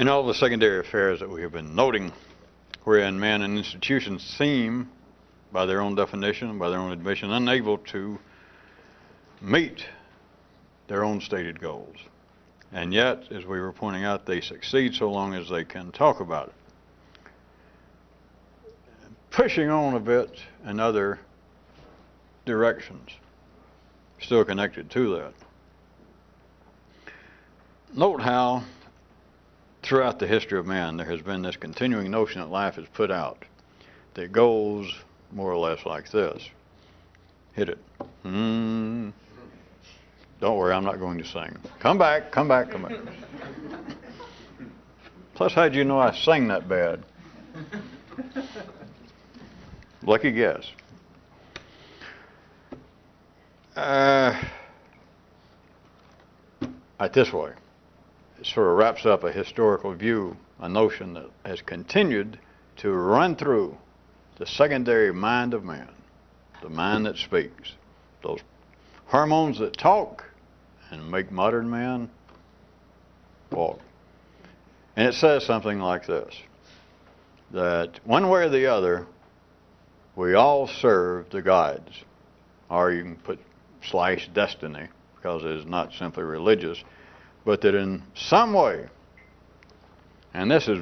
In all the secondary affairs that we have been noting, wherein man and institutions seem, by their own definition, by their own admission, unable to meet their own stated goals. And yet, as we were pointing out, they succeed so long as they can talk about it. Pushing on a bit in other directions, still connected to that. Note how throughout the history of man there has been this continuing notion that life is put out that goes more or less like this. Hit it. Don't worry, I'm not going to sing. Come back, come back, come back. Plus, how'd you know I sang that bad? Lucky guess. Right this way. It sort of wraps up a historical view, a notion that has continued to run through the secondary mind of man, the mind that speaks, those hormones that talk and make modern man walk. And it says something like this, that one way or the other, we all serve the gods, or you can put / destiny, because it is not simply religious, but that in some way, and this is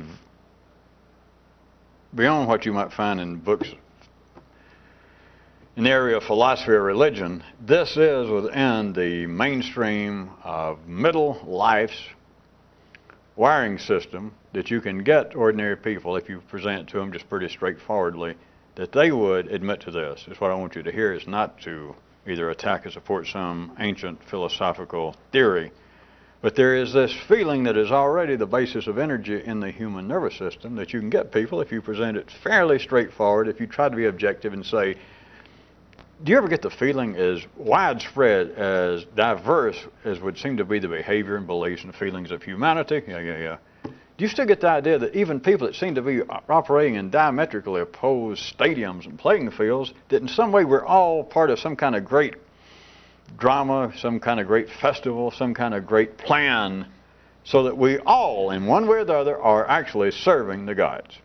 beyond what you might find in books in the area of philosophy or religion, this is within the mainstream of middle life's wiring system that you can get ordinary people, if you present it to them just pretty straightforwardly, that they would admit to this. Is what I want you to hear, is not to either attack or support some ancient philosophical theory, but there is this feeling that is already the basis of energy in the human nervous system that you can get people if you present it fairly straightforward, if you try to be objective and say, do you ever get the feeling as widespread, as diverse as would seem to be the behavior and beliefs and feelings of humanity? Yeah. Do you still get the idea that even people that seem to be operating in diametrically opposed stadiums and playing fields, that in some way we're all part of some kind of great drama, some kind of great festival, some kind of great plan, so that we all, in one way or the other, are actually serving the gods?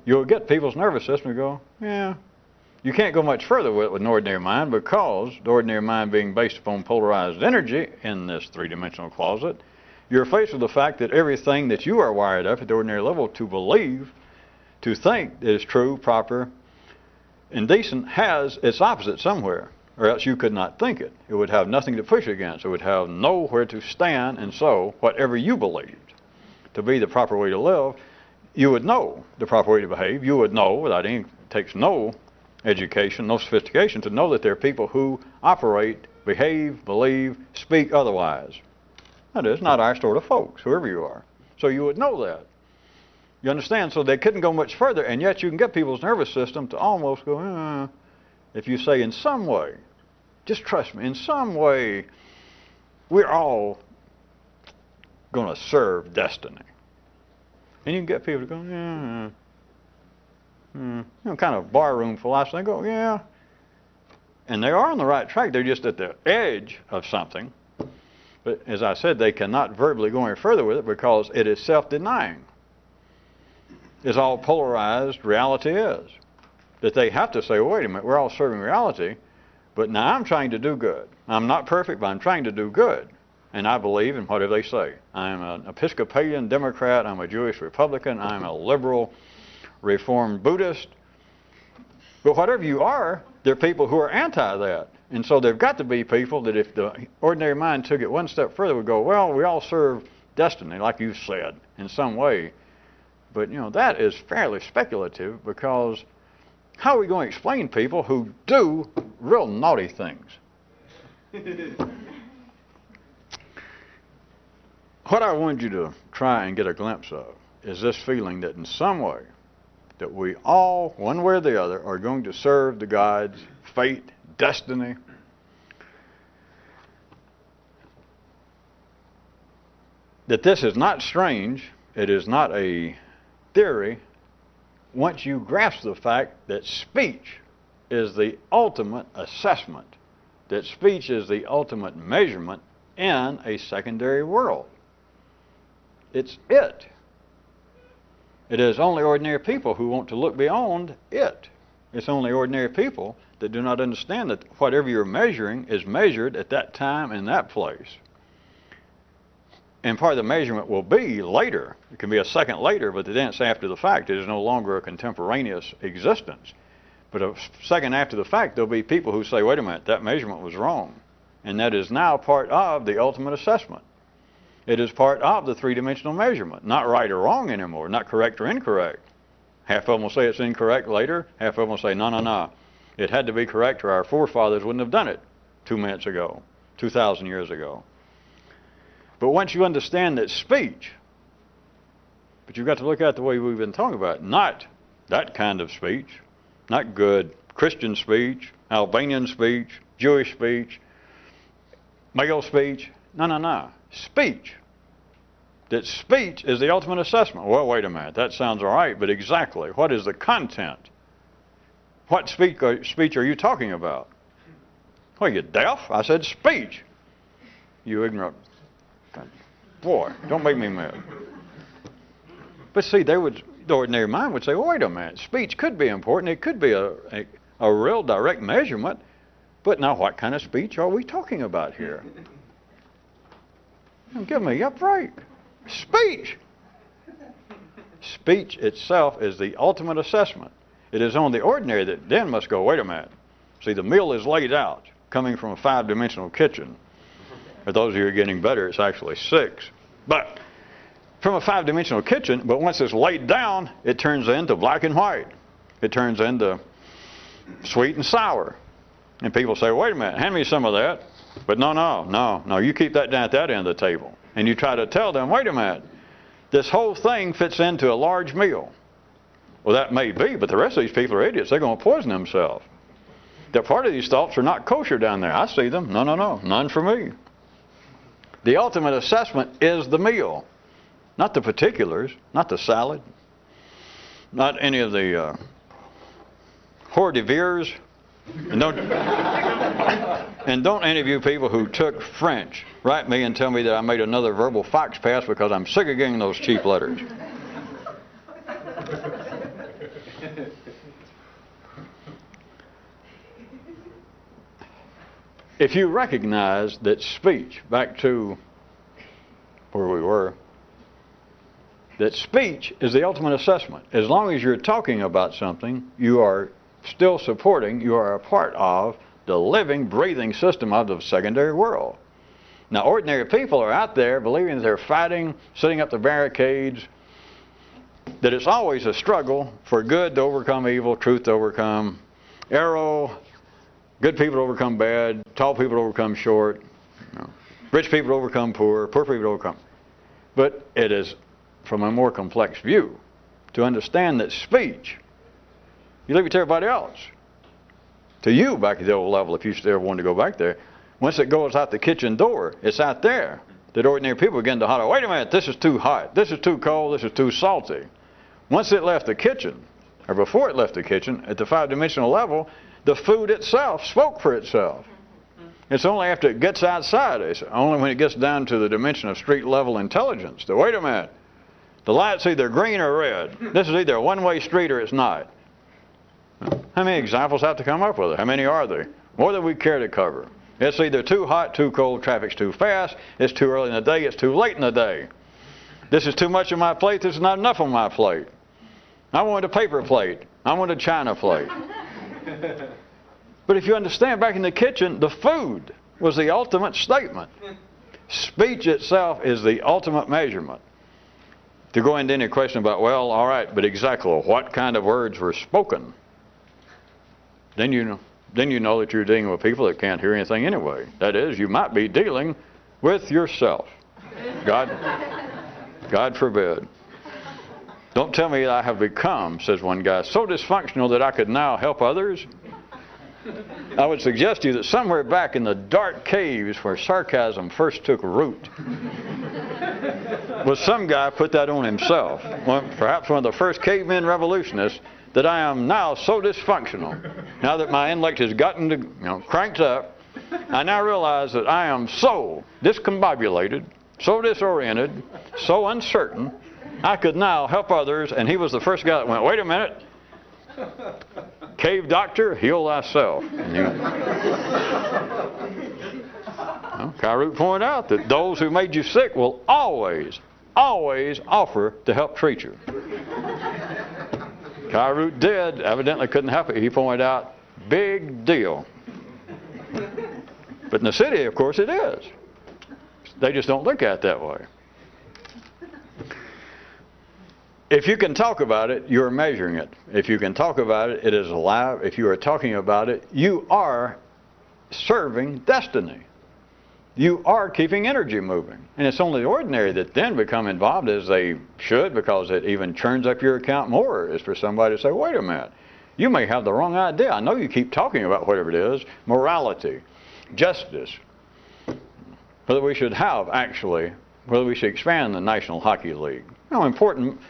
You'll get people's nervous system to go, yeah. You can't go much further with an ordinary mind, because the ordinary mind being based upon polarized energy in this three-dimensional closet, you're faced with the fact that everything that you are wired up at the ordinary level to believe, to think that is true, proper, and decent, has its opposite somewhere, or else you could not think it. It would have nothing to push against. It would have nowhere to stand, and so whatever you believed to be the proper way to live, you would know the proper way to behave. You would know, without any, it takes no education, no sophistication, to know that there are people who operate, behave, believe, speak otherwise. That is not our sort of folks, whoever you are. So you would know that. You understand? So they couldn't go much further, and yet you can get people's nervous system to almost go, if you say in some way, just trust me, in some way, we're all going to serve destiny. And you can get people to go, kind of barroom philosophy. They go, yeah. And they are on the right track. They're just at the edge of something. But as I said, they cannot verbally go any further with it because it is self-denying. It's all polarized reality is. That they have to say, well, wait a minute, we're all serving reality, but now I'm trying to do good. I'm not perfect, but I'm trying to do good. And I believe in whatever they say. I'm an Episcopalian Democrat, I'm a Jewish Republican, I'm a liberal Reformed Buddhist. But whatever you are, there are people who are anti that. And so there've got to be people that if the ordinary mind took it one step further would go, well, we all serve destiny, like you said, in some way. But, that is fairly speculative, because how are we going to explain people who do real naughty things? What I wanted you to try and get a glimpse of is this feeling that in some way, that we all, one way or the other, are going to serve the gods, fate, destiny. That this is not strange, it is not a theory, once you grasp the fact that speech is the ultimate assessment, that speech is the ultimate measurement in a secondary world. It's it. It is only ordinary people who want to look beyond it. It's only ordinary people that do not understand that whatever you're measuring is measured at that time and that place. And part of the measurement will be later. It can be a second later, but then it's after the fact. It is no longer a contemporaneous existence. But a second after the fact, there'll be people who say, wait a minute, that measurement was wrong. And that is now part of the ultimate assessment. It is part of the three-dimensional measurement. Not right or wrong anymore, not correct or incorrect. Half of them will say it's incorrect later. Half of them will say, no, no, no. It had to be correct or our forefathers wouldn't have done it 2 minutes ago, 2,000 years ago. But once you understand that speech, but you've got to look at the way we've been talking about, not that kind of speech, not good Christian speech, Albanian speech, Jewish speech, male speech. No, no, no. Speech. That speech is the ultimate assessment. Well, wait a minute. That sounds all right, but exactly what is the content? What speech are you talking about? Well, you deaf? I said speech. You ignorant. Boy, don't make me mad. But see, the ordinary mind would say, well, wait a minute. Speech could be important. It could be a real direct measurement. But now what kind of speech are we talking about here? Give me a break. Speech. Speech itself is the ultimate assessment. It is only the ordinary that then must go, wait a minute. See, the meal is laid out, coming from a 5-dimensional kitchen. For those of you who are getting better, it's actually 6. But from a 5-dimensional kitchen, but once it's laid down, it turns into black and white. It turns into sweet and sour. And people say, wait a minute, hand me some of that. But no, you keep that down at that end of the table. And you try to tell them, wait a minute, this whole thing fits into a large meal. Well, that may be, but the rest of these people are idiots. They're going to poison themselves. That part of these thoughts are not kosher down there. I see them. No, none for me. The ultimate assessment is the meal, not the particulars, not the salad, not any of the hors d'oeuvres. And don't any of you people who took French write me and tell me that I made another verbal fox pass, because I'm sick of getting those cheap letters. If you recognize that speech, back to where we were, that speech is the ultimate assessment. As long as you're talking about something, you are still supporting, you are a part of the living, breathing system of the secondary world. Now, ordinary people are out there believing that they're fighting, setting up the barricades, that it's always a struggle for good to overcome evil, truth to overcome error, good people to overcome bad, tall people to overcome short, rich people to overcome poor people to overcome. But it is from a more complex view to understand that speech, you leave it to everybody else. To you, back at the old level, if you ever wanted to go back there, once it goes out the kitchen door, it's out there that ordinary people begin to holler, wait a minute, this is too hot, this is too cold, this is too salty. Once it left the kitchen, or before it left the kitchen, at the 5-dimensional level, the food itself spoke for itself. It's only after it gets outside, it's only when it gets down to the dimension of street level intelligence, that wait a minute, the light's either green or red. This is either a one-way street or it's not. How many examples have to come up with it? How many are there? More than we care to cover. It's either too hot, too cold, traffic's too fast, it's too early in the day, it's too late in the day. This is too much on my plate, this is not enough on my plate. I want a paper plate. I want a china plate. But if you understand, back in the kitchen, the food was the ultimate statement. Speech itself is the ultimate measurement. To go into any question about, well, all right, but exactly what kind of words were spoken, then you know that you're dealing with people that can't hear anything anyway. That is, you might be dealing with yourself. God forbid. Don't tell me that I have become, says one guy, so dysfunctional that I could now help others. I would suggest to you that somewhere back in the dark caves where sarcasm first took root was some guy put that on himself. Perhaps one of the first cavemen revolutionists, that I am now so dysfunctional. Now that my intellect has gotten to, cranked up, I now realize that I am so discombobulated so disoriented, so uncertain, I could now help others, and he was the first guy that went, wait a minute, cave doctor, heal thyself. Well, Kyroots pointed out that those who made you sick will always offer to help treat you. Kyroots did, evidently couldn't help it. He pointed out, big deal. But in the city, of course, it is. They just don't look at it that way. If you can talk about it, you're measuring it. If you can talk about it, it is alive. If you are talking about it, you are serving destiny. You are keeping energy moving. And it's only the ordinary that then become involved, as they should, because it even churns up your account more, is for somebody to say, wait a minute, you may have the wrong idea. I know you keep talking about whatever it is, morality, justice, whether we should have actually, whether we should expand the National Hockey League. How important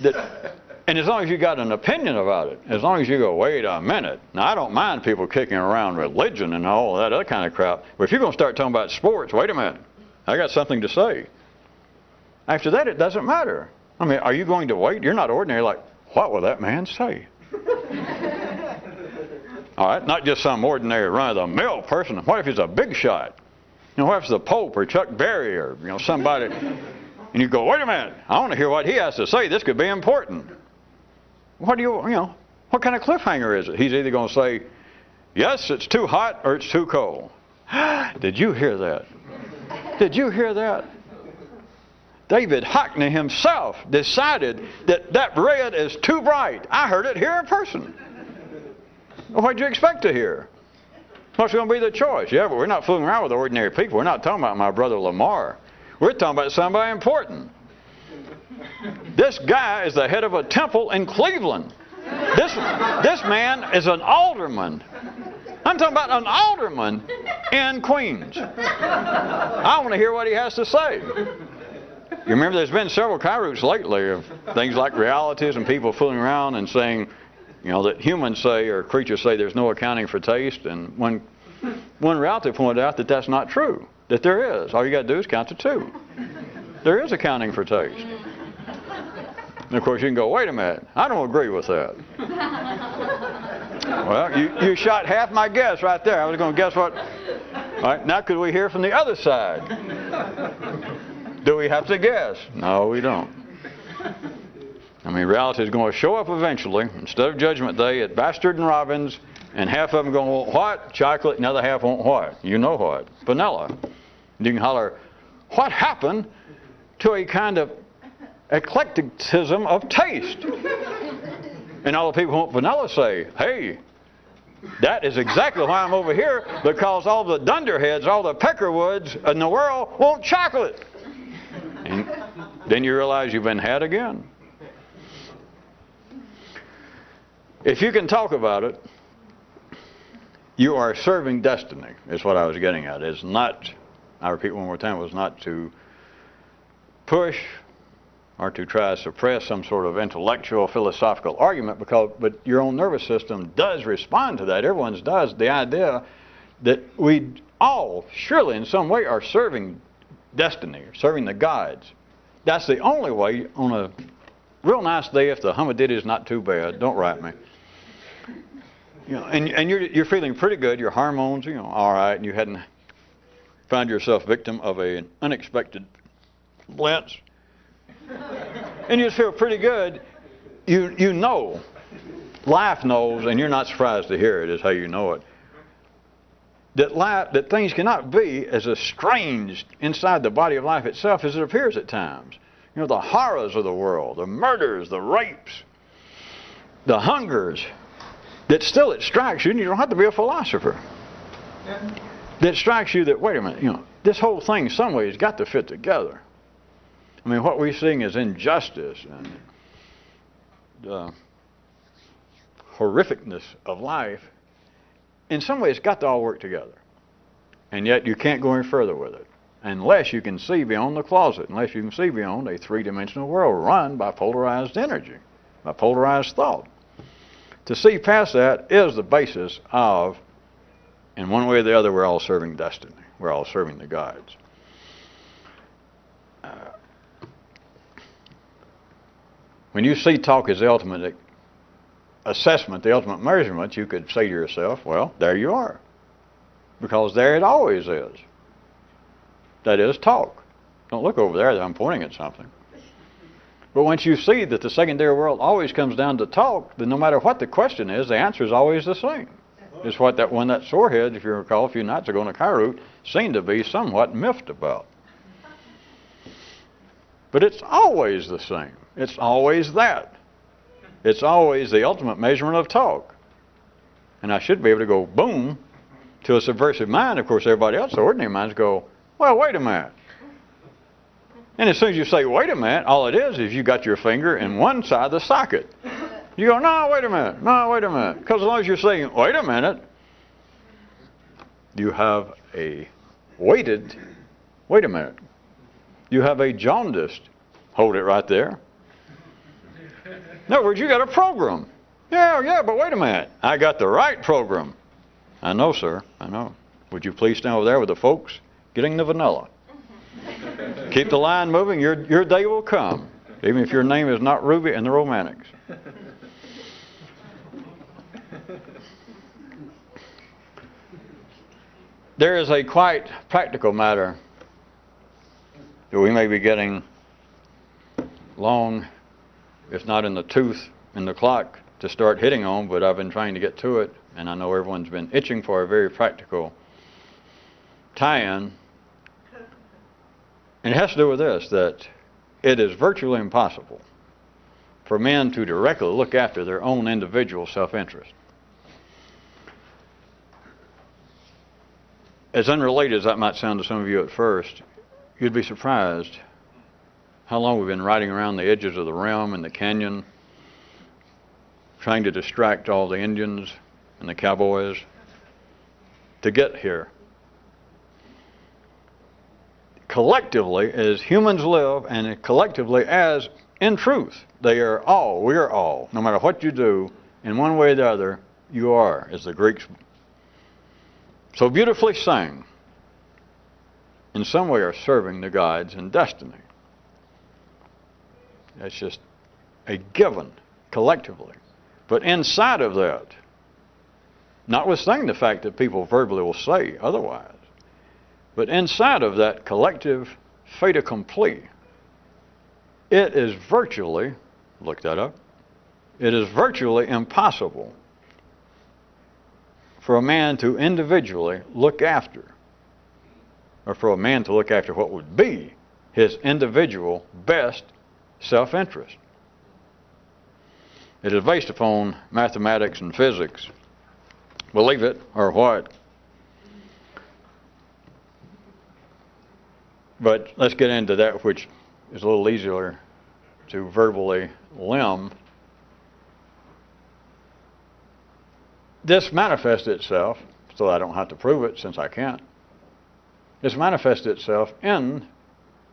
that, and as long as you got an opinion about it, as long as you go, wait a minute. Now, I don't mind people kicking around religion and all that other kind of crap, but if you're going to start talking about sports, wait a minute, I got something to say. After that, it doesn't matter. I mean, are you going to wait? You're not ordinary, like, what will that man say? All right, not just some ordinary run-of-the-mill person. What if he's a big shot? You know, what if it's the Pope or Chuck Berry or, you know, somebody, and you go, wait a minute, I want to hear what he has to say. This could be important. What do you know, what kind of cliffhanger is it? He's either going to say, yes, it's too hot or it's too cold. Did you hear that? Did you hear that? David Hockney himself decided that that red is too bright. I heard it here in person. Well, what did you expect to hear? What's going to be the choice? Yeah, but we're not fooling around with ordinary people. We're not talking about my brother Lamar. We're talking about somebody important. This guy is the head of a temple in Cleveland. This man is an alderman. I'm talking about an alderman in Queens. I want to hear what he has to say. You remember there's been several Kyroots lately of things like realities and people fooling around and saying, you know, that humans say or creatures say there's no accounting for taste. And one reality pointed out that that's not true, that there is. All you got to do is count to 2. There is accounting for taste. And of course you can go, wait a minute, I don't agree with that. Well, you shot half my guess right there. I was going to guess what. All right, now could we hear from the other side? Do we have to guess? No, we don't. I mean, reality is going to show up eventually. Instead of Judgment Day at Bastard and Robbins, and half of them going to want what? Chocolate, and the other half want what? You know what? Vanilla. You can holler, what happened to a kind of eclecticism of taste? And all the people who want vanilla say, hey, that is exactly why I'm over here, because all the dunderheads, all the peckerwoods in the world want chocolate. And then you realize you've been had again. If you can talk about it, you are serving destiny, is what I was getting at. It's not, I repeat one more time, it was not to push or to try to suppress some sort of intellectual, philosophical argument, but your own nervous system does respond to that. Everyone's does. The idea that we all, surely in some way, are serving destiny, or serving the gods. That's the only way. On a real nice day, if the humidity is not too bad, don't write me. You know, and you're feeling pretty good. Your hormones, you know, all right, and you hadn't found yourself victim of an unexpected blitz, and you just feel pretty good. You know, life knows, and you're not surprised to hear it. Is how you know it. That things cannot be as estranged inside the body of life itself as it appears at times. You know, the horrors of the world, the murders, the rapes, the hungers, that still it strikes you, and you don't have to be a philosopher. That strikes you that, wait a minute, you know, this whole thing in some ways got to fit together. I mean, what we're seeing is injustice and the horrificness of life. In some ways, it's got to all work together. And yet you can't go any further with it unless you can see beyond the closet, unless you can see beyond a three-dimensional world run by polarized energy, by polarized thought. To see past that is the basis of, in one way or the other, we're all serving destiny. We're all serving the gods. When you see talk as the ultimate assessment, the ultimate measurement, you could say to yourself, well, there you are. Because there it always is. That is talk. Don't look over there, I'm pointing at something. But once you see that the secondary world always comes down to talk, then no matter what the question is, the answer is always the same. It's what that sorehead, if you recall a few nights ago in the Kyroots, seemed to be somewhat miffed about. But it's always the same. It's always that. It's always the ultimate measurement of talk. And I should be able to go boom to a subversive mind. Of course, everybody else, the ordinary minds, go, well, wait a minute. And as soon as you say, wait a minute, all it is you got your finger in one side of the socket. You go, no, wait a minute. No, wait a minute. Because as long as you're saying, wait a minute, you have a weighted, wait a minute. You have a jaundiced, hold it right there. In other words, you got a program. Yeah, but wait a minute. I got the right program. I know, sir. I know. Would you please stand over there with the folks getting the vanilla? Keep the line moving. Your day will come, even if your name is not Ruby and the Romantics. There is a quite practical matter that we may be getting long, if not in the tooth, in the clock to start hitting on, but I've been trying to get to it, and I know everyone's been itching for a very practical tie-in. And it has to do with this, that it is virtually impossible for men to directly look after their own individual self-interest. As unrelated as that might sound to some of you at first, you'd be surprised how long we've been riding around the edges of the realm and the canyon, trying to distract all the Indians and the cowboys to get here. Collectively, as humans live, and collectively as in truth, we are all, no matter what you do, in one way or the other, you are, as the Greeks so beautifully sang, in some way are serving the gods in destiny. That's just a given, collectively. But inside of that, notwithstanding the fact that people verbally will say otherwise, but inside of that collective fait accompli, it is virtually, look that up, it is virtually impossible for a man to individually look after, or for a man to look after what would be his individual best self-interest. It is based upon mathematics and physics. Believe it or what? But let's get into that which is a little easier to verbally limn. This manifests itself, so I don't have to prove it since I can't. This manifests itself in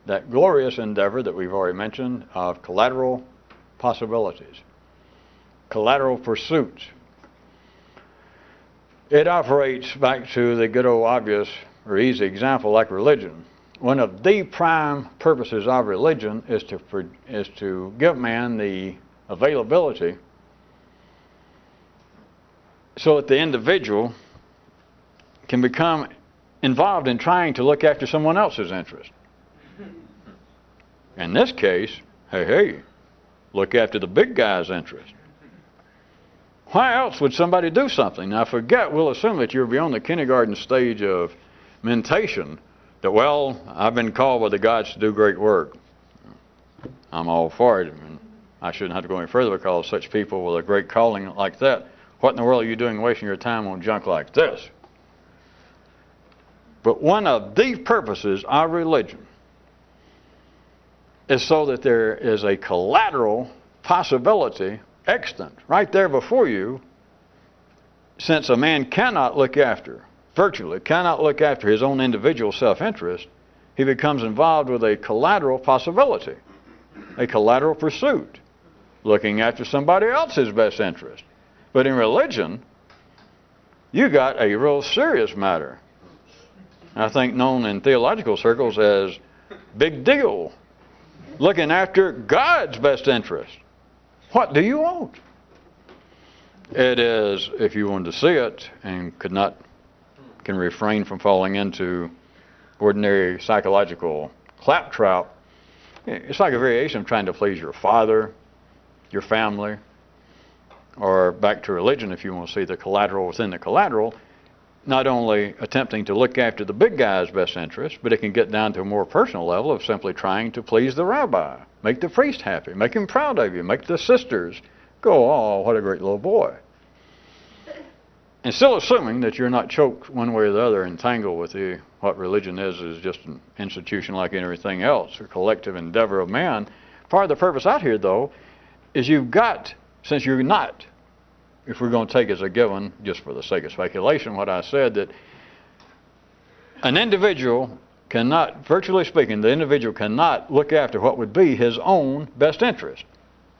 that glorious endeavor that we've already mentioned of collateral possibilities, collateral pursuits. It operates back to the good old obvious or easy example like religion. One of the prime purposes of religion is to give man the availability so that the individual can become involved in trying to look after someone else's interest. In this case, hey, look after the big guy's interest. Why else would somebody do something? Now forget, we'll assume that you're beyond the kindergarten stage of mentation, that, well, I've been called by the gods to do great work. I'm all for it. And I shouldn't have to go any further because such people with a great calling like that, what in the world are you doing wasting your time on junk like this? But one of the purposes of religion is so that there is a collateral possibility extant right there before you, since a man cannot look after, virtually cannot look after his own individual self-interest, he becomes involved with a collateral possibility, a collateral pursuit, looking after somebody else's best interest. But in religion, you got a real serious matter, I think known in theological circles as big deal, looking after God's best interest. What do you want? It is, if you want to see it and can refrain from falling into ordinary psychological claptrap, it's like a variation of trying to please your father, your family, or back to religion if you want to see the collateral within the collateral, not only attempting to look after the big guy's best interest, but it can get down to a more personal level of simply trying to please the rabbi, make the priest happy, make him proud of you, make the sisters go, oh, what a great little boy. And still assuming that you're not choked one way or the other, entangled with what religion is just an institution like everything else, a collective endeavor of man. Part of the purpose out here, though, is since you're not, if we're going to take as a given, just for the sake of speculation, what I said, that an individual cannot, virtually speaking, the individual cannot look after what would be his own best interest.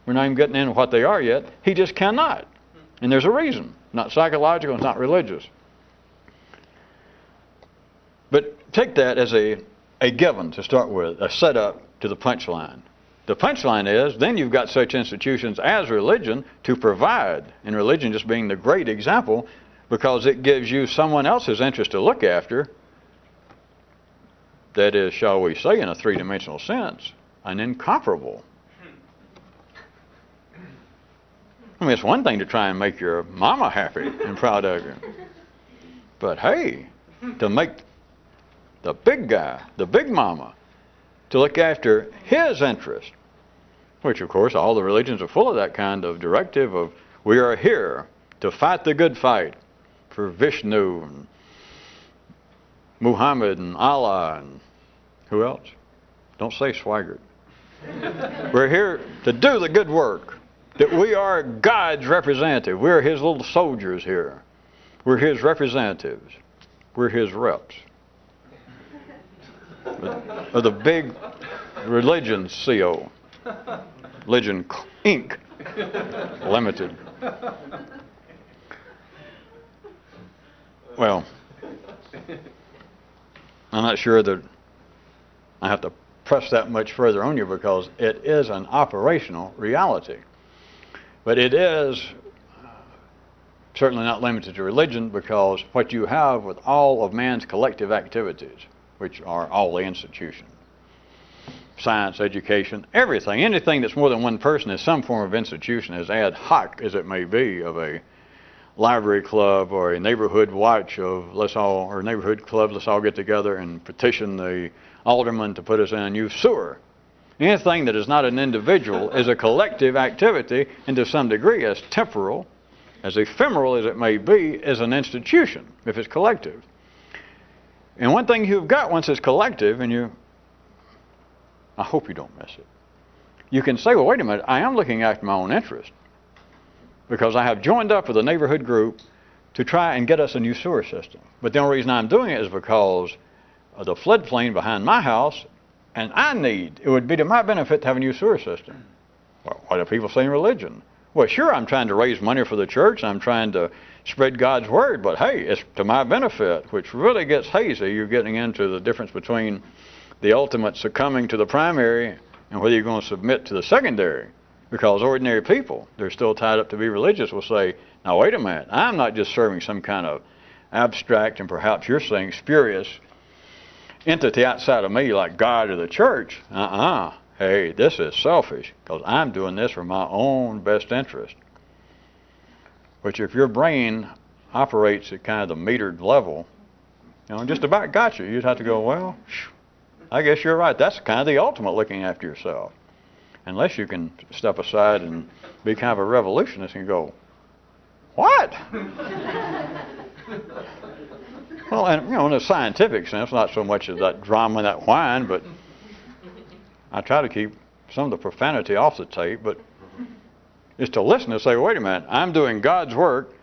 We're not even getting into what they are yet. He just cannot. And there's a reason. Not psychological, it's not religious. But take that as a given to start with, a setup to the punchline. The punchline is, then you've got such institutions as religion to provide, and religion just being the great example, because it gives you someone else's interest to look after, that is, shall we say, in a three-dimensional sense, an incomparable. I mean, it's one thing to try and make your mama happy and proud of you. But hey, to make the big guy, the big mama, to look after his interest, which of course all the religions are full of that kind of directive of, we are here to fight the good fight for Vishnu and Muhammad and Allah and who else? Don't say Swigert. We're here to do the good work. That we are God's representative. We're His little soldiers here. We're His representatives. We're His reps. Of the big religion CO. Religion Inc. Limited. Well, I'm not sure that I have to press that much further on you because it is an operational reality. But it is certainly not limited to religion, because what you have with all of man's collective activities, which are all the institutions, science, education, everything, anything that's more than one person is some form of institution, as ad hoc as it may be, of a library club or a neighborhood watch of neighborhood club, let's all get together and petition the alderman to put us in a new sewer. Anything that is not an individual is a collective activity, and to some degree as temporal, as ephemeral as it may be, is an institution if it's collective. And one thing you've got once it's collective, and I hope you don't miss it, you can say, well, wait a minute, I am looking after my own interest because I have joined up with a neighborhood group to try and get us a new sewer system. But the only reason I'm doing it is because of the floodplain behind my house, and it would be to my benefit to have a new sewer system. Well, what do people say in religion? Well, sure, I'm trying to raise money for the church, and I'm trying to spread God's word, but hey, it's to my benefit, which really gets hazy. You're getting into the difference between the ultimate succumbing to the primary and whether you're going to submit to the secondary. Because ordinary people, they're still tied up to be religious, will say, now wait a minute, I'm not just serving some kind of abstract and perhaps you're saying spurious entity outside of me like God or the church. Hey, this is selfish because I'm doing this for my own best interest. Which if your brain operates at kind of the metered level, just about got you. You'd have to go, well, I guess you're right. That's kind of the ultimate looking after yourself. Unless you can step aside and be kind of a revolutionist and go, what? Well, and in a scientific sense, not so much as that drama and that whine, but I try to keep some of the profanity off the tape, but it's to listen and say, wait a minute, I'm doing God's work,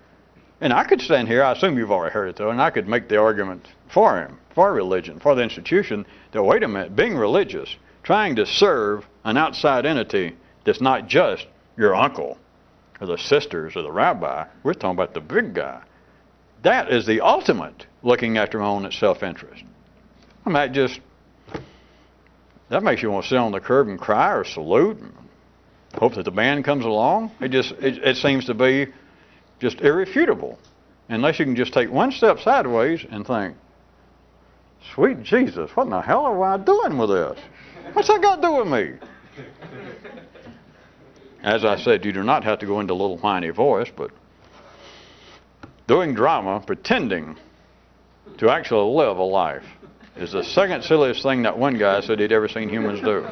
and I could stand here, I assume you've already heard it though, and I could make the argument for him, for religion, for the institution, that wait a minute, being religious, trying to serve an outside entity that's not just your uncle or the sisters or the rabbi, we're talking about the big guy. That is the ultimate looking after my own self-interest. I mean, that makes you want to sit on the curb and cry or salute. Hope that the band comes along. It seems to be just irrefutable. Unless you can just take one step sideways and think, sweet Jesus, what in the hell am I doing with this? What's that got to do with me? As I said, you do not have to go into a little whiny voice, but doing drama, pretending to actually live a life, is the second silliest thing that one guy said he'd ever seen humans do.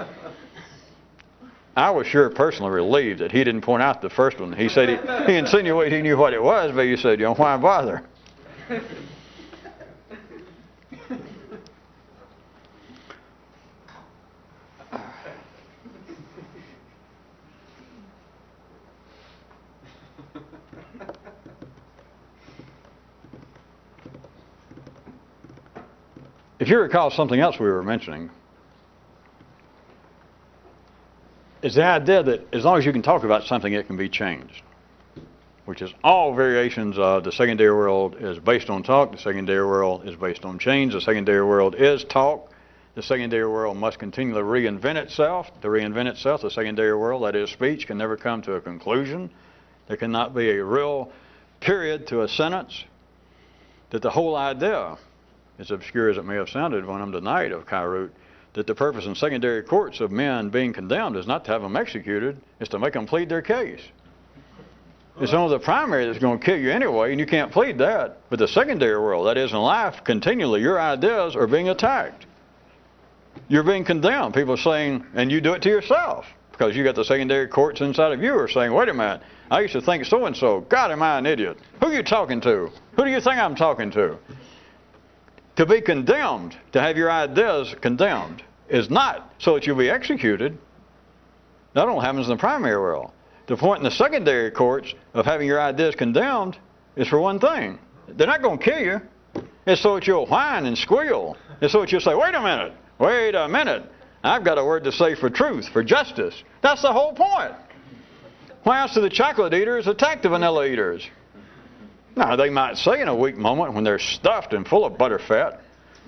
I was sure personally relieved that he didn't point out the first one. He said he insinuated he knew what it was, but he said, why bother? If you recall something else we were mentioning, is the idea that as long as you can talk about something, it can be changed, which is all variations of the secondary world is based on talk, the secondary world is based on change, the secondary world is talk, the secondary world must continually reinvent itself. To reinvent itself, the secondary world, that is speech, can never come to a conclusion. There cannot be a real period to a sentence. That the whole idea, as obscure as it may have sounded when I'm tonight of Kyroots, that the purpose in secondary courts of men being condemned is not to have them executed, it's to make them plead their case. It's only the primary that's going to kill you anyway, and you can't plead that. But the secondary world, that is in life, continually, your ideas are being attacked. You're being condemned. People are saying, and you do it to yourself, because you got the secondary courts inside of you are saying, wait a minute, I used to think so-and-so. God, am I an idiot? Who are you talking to? Who do you think I'm talking to? To be condemned, to have your ideas condemned, is not so that you'll be executed. That only happens in the primary world. The point in the secondary courts of having your ideas condemned is for one thing. They're not going to kill you. It's so that you'll whine and squeal. It's so that you'll say, wait a minute. I've got a word to say for truth, for justice. That's the whole point. Why else do the chocolate eaters attack the vanilla eaters? Now, they might say in a weak moment when they're stuffed and full of butterfat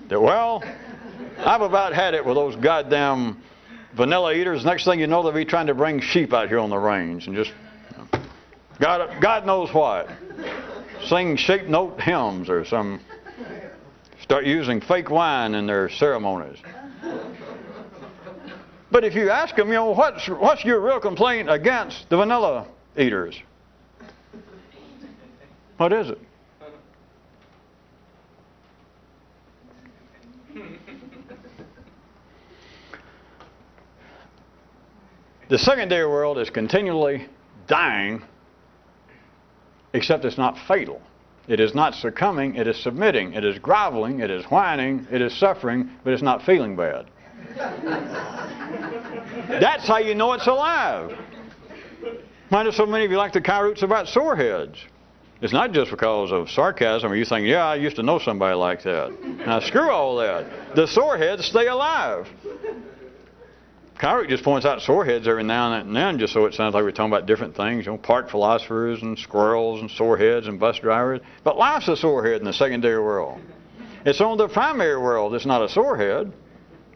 that, well, I've about had it with those goddamn vanilla eaters. Next thing you know, they'll be trying to bring sheep out here on the range and just, God knows what. Sing shape note hymns or some, start using fake wine in their ceremonies. But if you ask them, what's your real complaint against the vanilla eaters? What is it? The secondary world is continually dying, except it's not fatal. It is not succumbing, it is submitting, it is groveling, it is whining, it is suffering, but it's not feeling bad. That's how you know it's alive. Why do so many of you like the Kyroots about sore heads? It's not just because of sarcasm or you think, yeah, I used to know somebody like that. Now, screw all that. The sore heads stay alive. Kyroots just points out sore heads every now and then just so it sounds like we're talking about different things. Park philosophers and squirrels and sore heads and bus drivers. But life's a sore head in the secondary world. It's only the primary world that's not a sore head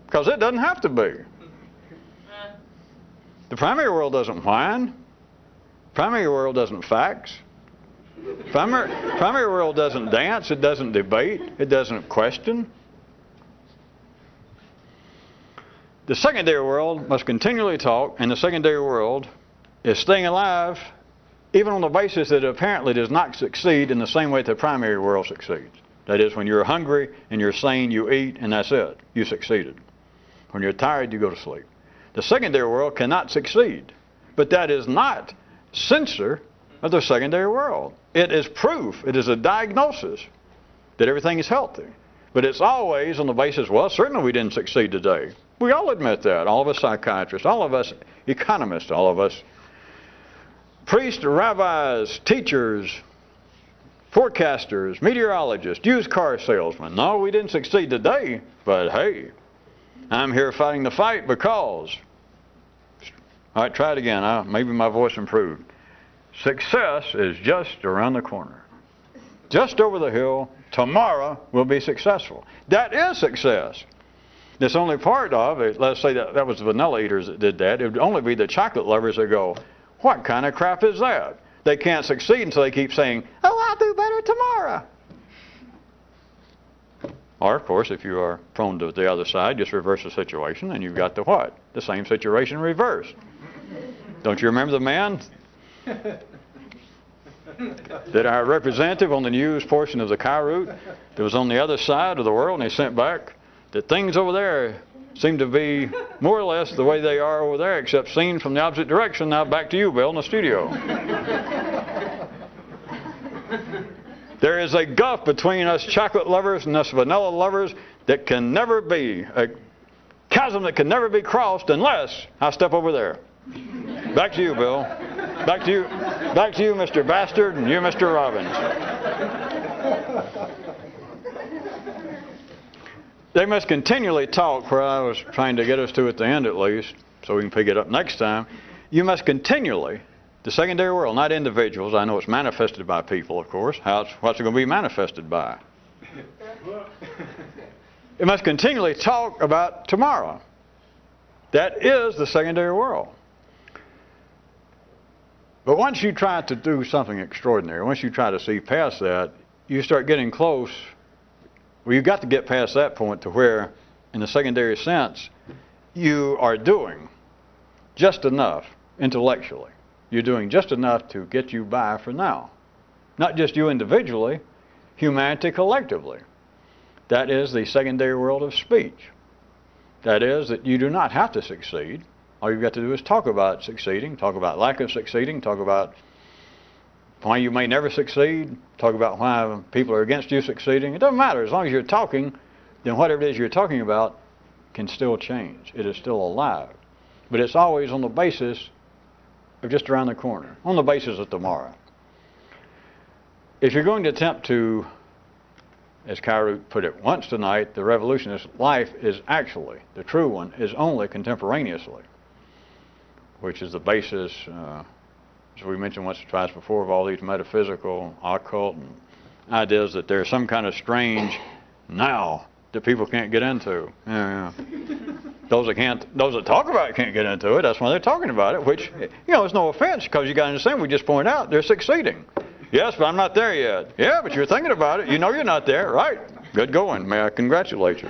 because it doesn't have to be. The primary world doesn't whine. Primary world doesn't fax. Primary world doesn't dance, it doesn't debate, it doesn't question. The secondary world must continually talk, and the secondary world is staying alive even on the basis that it apparently does not succeed in the same way that the primary world succeeds. That is, when you're hungry and you're sane, you eat, and that's it. You succeeded. When you're tired, you go to sleep. The secondary world cannot succeed, but that is not censor of the secondary world. It is proof, it is a diagnosis that everything is healthy. But it's always on the basis, well, certainly we didn't succeed today. We all admit that. All of us psychiatrists, all of us economists, all of us priests, rabbis, teachers, forecasters, meteorologists, used car salesmen. No, we didn't succeed today, but hey, I'm here fighting the fight because. All right, try it again. Maybe my voice improved. Success is just around the corner. Just over the hill, tomorrow we'll be successful. That is success. It's only part of it. Let's say that was the vanilla eaters that did that. It would only be the chocolate lovers that go, what kind of crap is that? They can't succeed until they keep saying, oh, I'll do better tomorrow. Or, of course, if you are prone to the other side, just reverse the situation, and you've got the what? The same situation reversed. Don't you remember the man that our representative on the news portion of the Kyroots that was on the other side of the world, and they sent back that things over there seem to be more or less the way they are over there, except seen from the opposite direction. Now back to you, Bill, in the studio. There is a gulf between us chocolate lovers and us vanilla lovers that can never be, a chasm that can never be crossed unless I step over there. Back to you, Bill. Back to you, Mr. Bastard, and you, Mr. Robbins. They must continually talk, where I was trying to get us to at the end at least, so we can pick it up next time. You must continually, the secondary world, not individuals. I know it's manifested by people, of course. What's it going to be manifested by? It must continually talk about tomorrow. That is the secondary world. But once you try to do something extraordinary, once you try to see past that, you start getting close. Well, you've got to get past that point to where, in the secondary sense, you are doing just enough intellectually. You're doing just enough to get you by for now. Not just you individually, humanity collectively. That is the secondary world of speech. That is that you do not have to succeed. All you've got to do is talk about succeeding, talk about lack of succeeding, talk about why you may never succeed, talk about why people are against you succeeding. It doesn't matter. As long as you're talking, then whatever it is you're talking about can still change. It is still alive. But it's always on the basis of just around the corner, on the basis of tomorrow. If you're going to attempt to, as Kyroots put it once tonight, the revolutionist life is actually, the true one, is only contemporaneously, which is the basis, as we mentioned once or twice before, of all these metaphysical, occult and ideas that there's some kind of strange now that people can't get into. Those that talk about it can't get into it. That's why they're talking about it, which, it's no offense, because you got to understand, we just point out they're succeeding. Yes, but I'm not there yet. Yeah, but you're thinking about it. You know you're not there, right? Good going. May I congratulate you.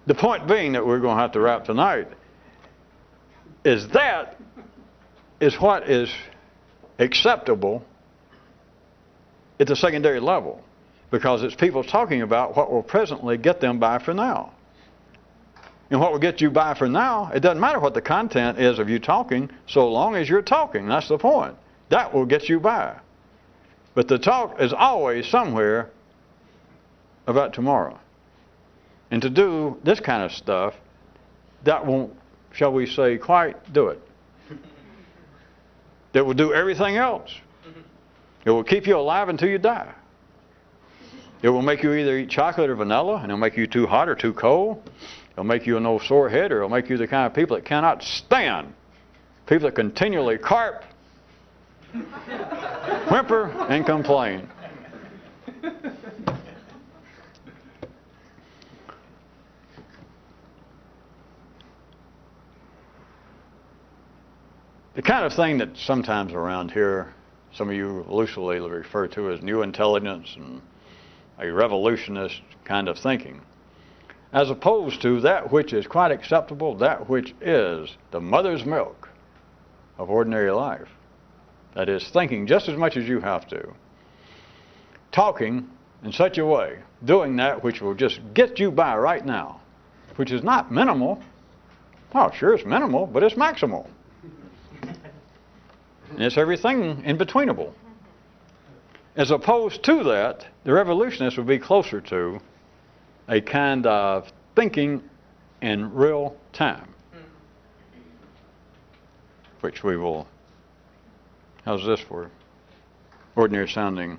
The point being that we're going to have to wrap tonight is that is what is acceptable at the secondary level, because it's people talking about what will presently get them by for now. And what will get you by for now, it doesn't matter what the content is of you talking, so long as you're talking. That's the point. That will get you by. But the talk is always somewhere about tomorrow. And to do this kind of stuff, that won't, shall we say, quite do it. That will do everything else. It will keep you alive until you die. It will make you either eat chocolate or vanilla, and it'll make you too hot or too cold. It'll make you an old sore head, or it'll make you the kind of people that cannot stand people that continually carp, whimper, and complain. The kind of thing that sometimes around here, some of you loosely refer to as new intelligence and a revolutionist kind of thinking, as opposed to that which is quite acceptable, that which is the mother's milk of ordinary life. That is, thinking just as much as you have to. Talking in such a way, doing that which will just get you by right now, which is not minimal. Well, sure, it's minimal, but it's maximal. And it's everything in betweenable. As opposed to that, the revolutionists would be closer to a kind of thinking in real time, which we will, how's this for ordinary sounding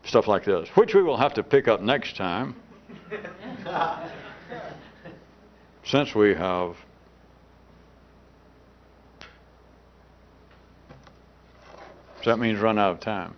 stuff like this, which we will have to pick up next time, since we have that means run out of time.